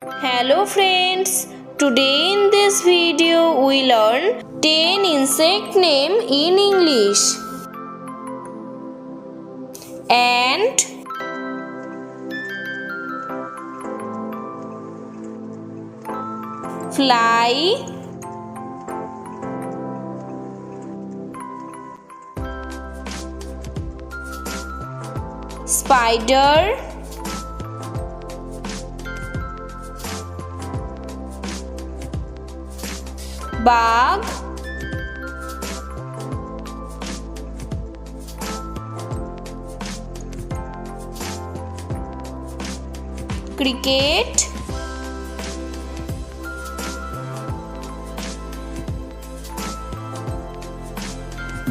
Hello friends, today in this video we learn 10 insect name in English. Ant, fly, spider, bug, cricket,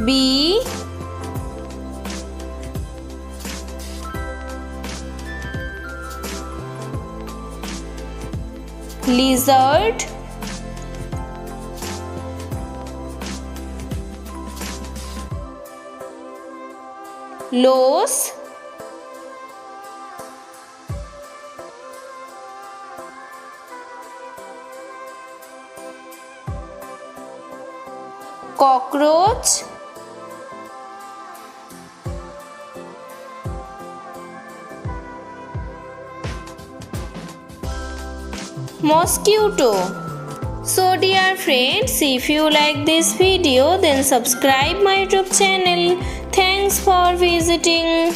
bee, lizard, louse, cockroach, mosquito. So dear friends, if you like this video then subscribe my YouTube channel. Thanks for visiting.